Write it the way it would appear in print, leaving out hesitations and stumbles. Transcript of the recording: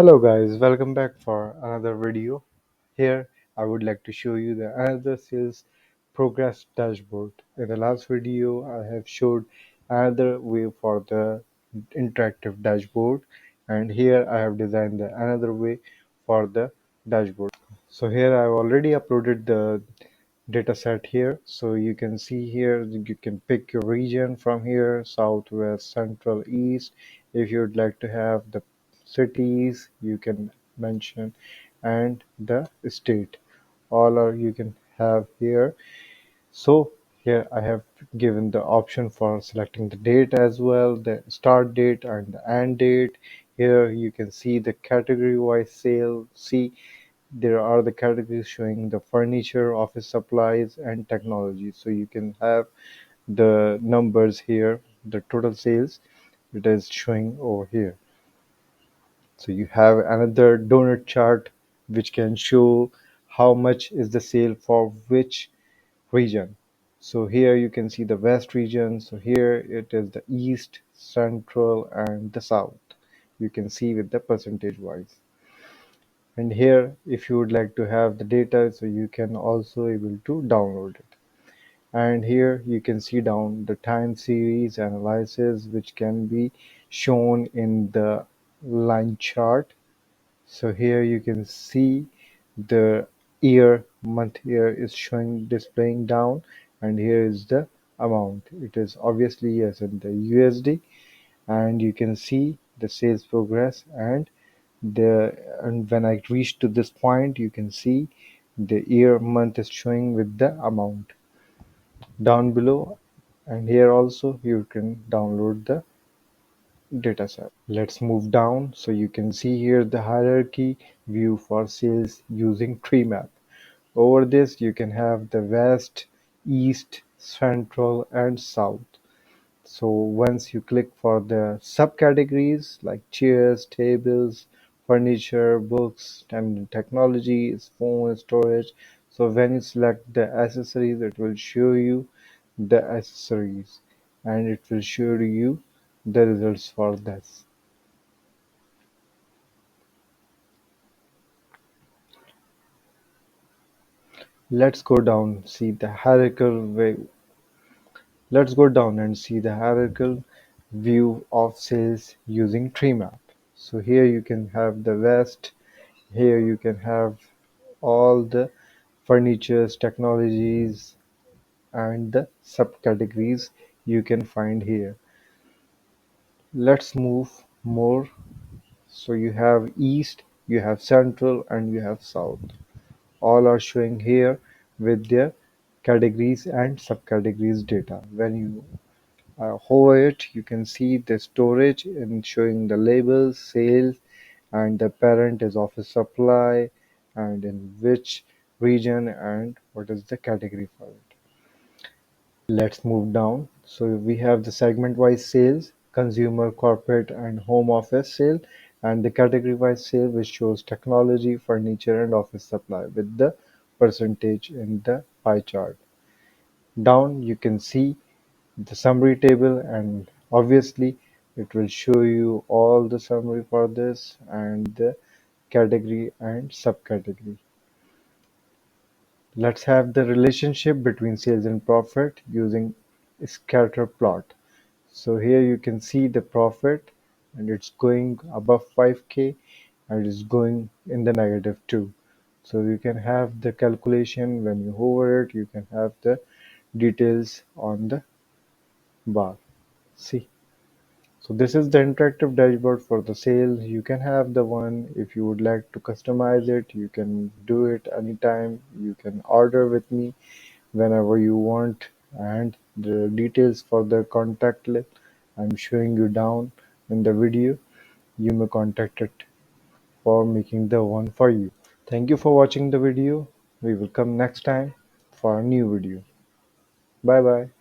Hello guys, welcome back for another video. Here I would like to show you the another sales progress dashboard. In the last video I have showed another way for the interactive dashboard, and here I have designed another way for the dashboard. So here I have already uploaded the data set here, so you can see here you can pick your region from here: south, west, central, east. If you would like to have the cities you can mention, and the state, all are you can have here. So here I have given the option for selecting the date as well, the start date and the end date. Here you can see the category wise sale. See, there are the categories showing the furniture, office supplies, and technology. So you can have the numbers here, the total sales it is showing over here. So you have another donut chart which can show how much is the sale for which region. So here you can see the west region. So here it is the east, central, and the south. You can see with the percentage wise. And here if you would like to have the data, so you can also able to download it. And here you can see down the time series analysis which can be shown in the line chart. So here you can see the year, month here is showing displaying down, and here is the amount. It is obviously yes in the USD, and you can see the sales progress, and when I reach to this point you can see the year, month is showing with the amount down below, and here also you can download the dataset. Let's move down so you can see here the hierarchy view for sales using tree map. Over this you can have the west, east, central, and south. So once you click for the subcategories like chairs, tables, furniture, books, and technology, phone, storage. So when you select the accessories, it will show you the accessories, and it will show you the results for this. Let's go down, see the hierarchical way. Let's go down and see the hierarchical view of sales using tree map. So here you can have the west, here you can have all the furnitures, technologies, and the subcategories you can find here. Let's move more. So you have east, you have central, and you have south. All are showing here with their categories and subcategories data. When you hover it, you can see the storage and showing the labels, sales, and the parent is office supply, and in which region and what is the category for it. Let's move down. So we have the segment wise sales, consumer, corporate, and home office sale, and the category wise sale which shows technology, furniture, and office supply with the percentage in the pie chart. Down you can see the summary table, and obviously it will show you all the summary for this and the category and subcategory. Let's have the relationship between sales and profit using scatter plot. So here you can see the profit, and it's going above 5k, and it's going in the negative too. So you can have the calculation when you hover it, you can have the details on the bar. See. So this is the interactive dashboard for the sales. You can have the one if you would like to customize it. You can do it anytime. You can order with me whenever you want. And the details for the contact list I'm showing you down in the video. You may contact it for making the one for you. Thank you for watching the video. We will come next time for a new video. Bye bye.